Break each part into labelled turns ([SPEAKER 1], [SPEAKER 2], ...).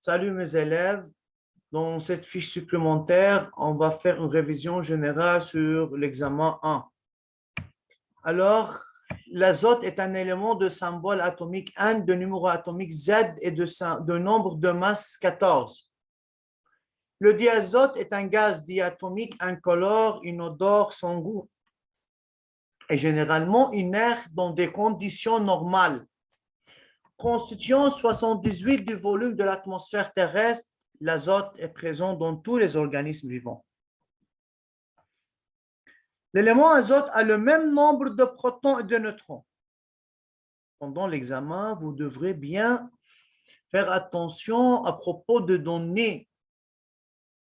[SPEAKER 1] Salut mes élèves. Dans cette fiche supplémentaire, on va faire une révision générale sur l'examen 1. Alors, l'azote est un élément de symbole atomique N, de numéro atomique Z et de nombre de masse 14. Le diazote est un gaz diatomique incolore, inodore, sans goût et généralement inerte dans des conditions normales. Constituant 78 du volume de l'atmosphère terrestre, l'azote est présent dans tous les organismes vivants. L'élément azote a le même nombre de protons et de neutrons. Pendant l'examen, vous devrez bien faire attention à propos de données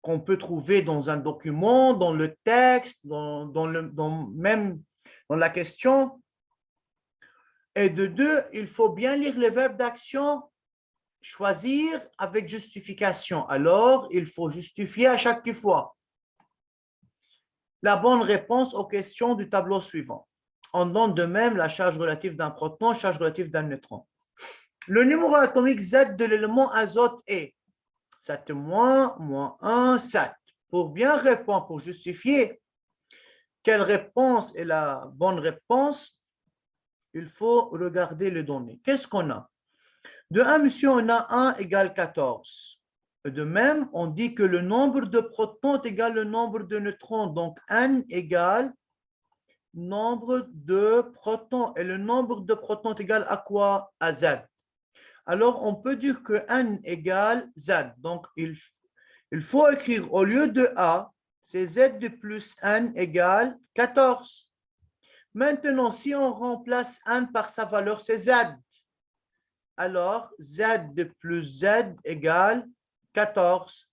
[SPEAKER 1] qu'on peut trouver dans un document, dans le texte, même dans la question. Et de deux, il faut bien lire les verbes d'action, choisir avec justification. Alors, il faut justifier à chaque fois la bonne réponse aux questions du tableau suivant. On donne de même la charge relative d'un proton, charge relative d'un neutron. Le numéro atomique Z de l'élément azote est 7 moins 1, 7. Pour bien répondre, pour justifier quelle réponse est la bonne réponse, il faut regarder les données. Qu'est-ce qu'on a? De 1, monsieur, on a 1 égale 14. De même, on dit que le nombre de protons est égal au nombre de neutrons. Donc, N égale nombre de protons. Et le nombre de protons est égal à quoi? À Z. Alors, on peut dire que N égale Z. Donc, il faut écrire au lieu de A, c'est Z de plus N égale 14. Maintenant, si on remplace N par sa valeur, c'est Z. Alors, Z de plus Z égale 14.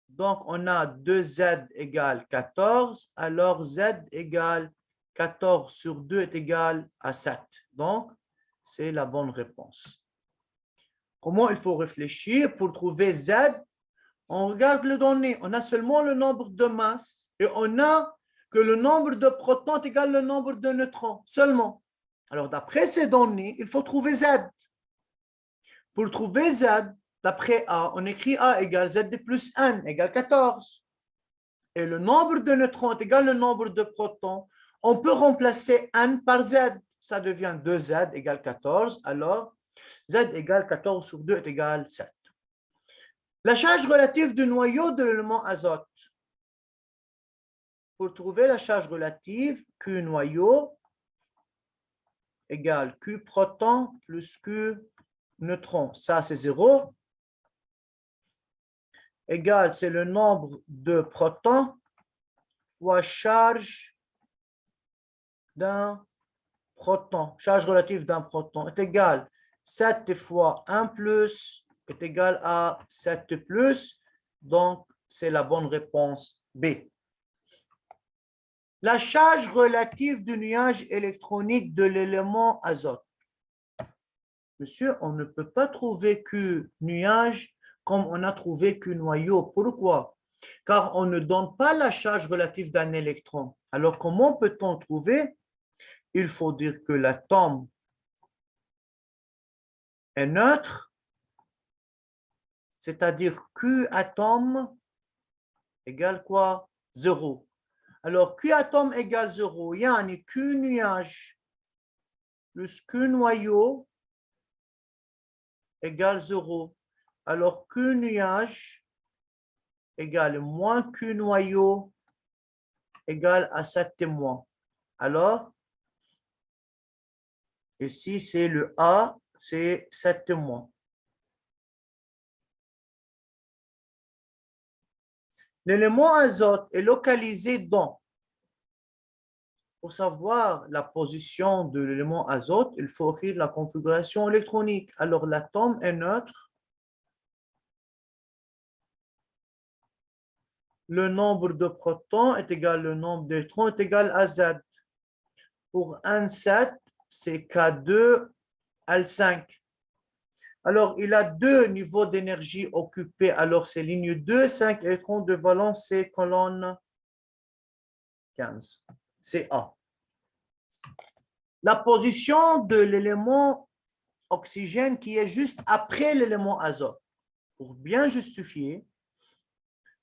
[SPEAKER 1] Donc, on a 2Z égale 14. Alors, Z égale 14 sur 2 est égal à 7. Donc, c'est la bonne réponse. Comment il faut réfléchir pour trouver Z? On regarde les données. On a seulement le nombre de masses et on a que le nombre de protons est égal au nombre de neutrons seulement. Alors, d'après ces données, il faut trouver Z. Pour trouver Z, d'après A, on écrit A égale Z de plus N égale 14. Et le nombre de neutrons est égal au nombre de protons. On peut remplacer N par Z. Ça devient 2Z égale 14. Alors, Z égale 14 sur 2 est égal 7. La charge relative du noyau de l'élément azote. Pour trouver la charge relative, Q noyau égale Q proton plus Q neutron. Ça, c'est 0. Égal, c'est le nombre de protons fois charge d'un proton. Charge relative d'un proton est égal 7 fois 1 plus est égal à 7 plus. Donc, c'est la bonne réponse B. La charge relative du nuage électronique de l'élément azote. Monsieur, on ne peut pas trouver Q nuage comme on a trouvé Q noyau. Pourquoi? Car on ne donne pas la charge relative d'un électron. Alors, comment peut-on trouver? Il faut dire que l'atome est neutre, c'est-à-dire Q atome égale quoi? 0. Alors, Q atome égale 0. Yani Q nuage plus Q noyau égale 0. Alors, Q nuage égale moins Q noyau égale à 7 témoins. Alors, ici, c'est le A, c'est 7 témoins. L'élément azote est localisé dans. Pour savoir la position de l'élément azote, il faut écrire la configuration électronique. Alors, l'atome est neutre. Le nombre de protons est égal au nombre d'électrons est égal à Z. Pour N7, c'est K2, L5. Alors, il a deux niveaux d'énergie occupés. Alors, c'est ligne 2, 5 électrons de valence, c'est colonne 15. C'est A. La position de l'élément oxygène qui est juste après l'élément azote. pour bien justifier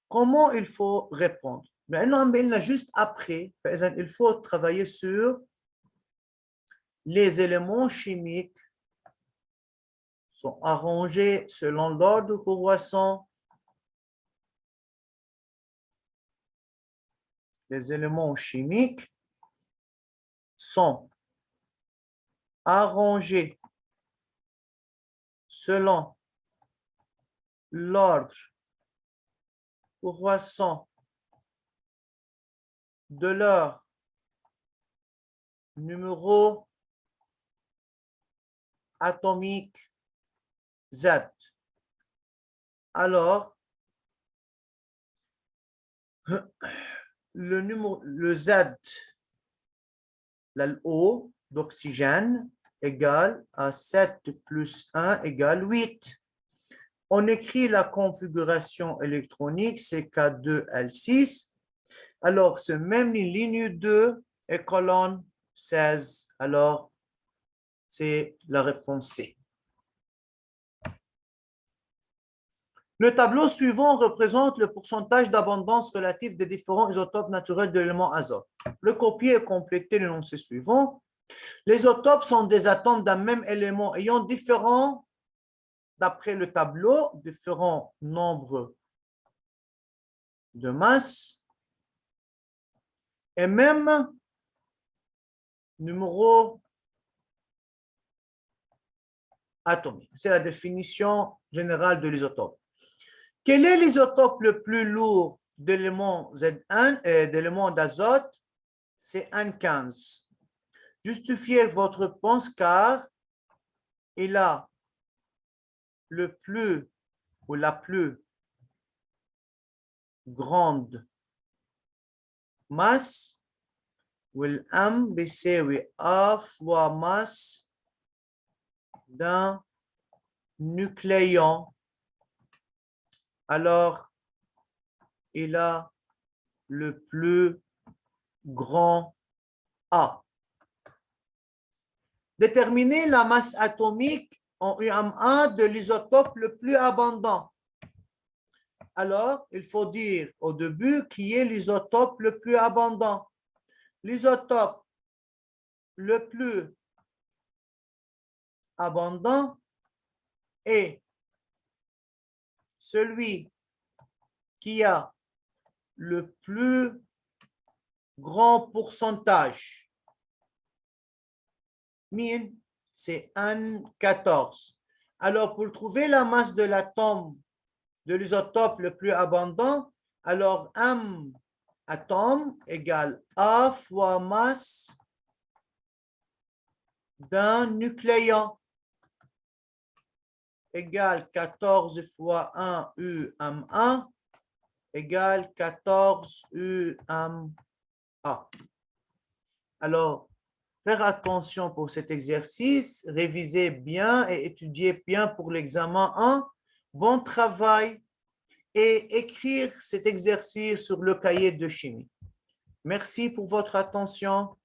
[SPEAKER 1] comment il faut répondre. Mais juste après, il faut travailler sur les éléments chimiques sont arrangés selon l'ordre croissant. Les éléments chimiques sont arrangés selon l'ordre croissant de leur numéro atomique Z. Alors, le Z, l'O d'oxygène égale à 7 plus 1 égale 8. On écrit la configuration électronique, c'est K2L6. Alors, ce même ligne 2 et colonne 16. Alors, c'est la réponse C. Le tableau suivant représente le pourcentage d'abondance relative des différents isotopes naturels de l'élément azote. Le copier et compléter l'énoncé suivant. Les isotopes sont des atomes d'un même élément ayant différents, d'après le tableau, différents nombres de masse et même numéro atomique. C'est la définition générale de l'isotope. Quel est l'isotope le plus lourd d'éléments Z1 et d'éléments d'azote? C'est N15. Justifiez votre réponse car il a le plus ou la plus grande masse والM بيساوي A fois masse d'un nucléon. Alors, il a le plus grand A. Déterminer la masse atomique en UM1 de l'isotope le plus abondant. Alors, il faut dire au début qui est l'isotope le plus abondant. L'isotope le plus abondant est celui qui a le plus grand pourcentage. Mine, c'est N14. Alors, pour trouver la masse de l'atome de l'isotope le plus abondant, alors M atome égale A fois masse d'un nucléon égale 14 fois 1 UM1 égale 14 UMA. Alors, faire attention pour cet exercice, révisez bien et étudiez bien pour l'examen 1. Bon travail et écrire cet exercice sur le cahier de chimie. Merci pour votre attention.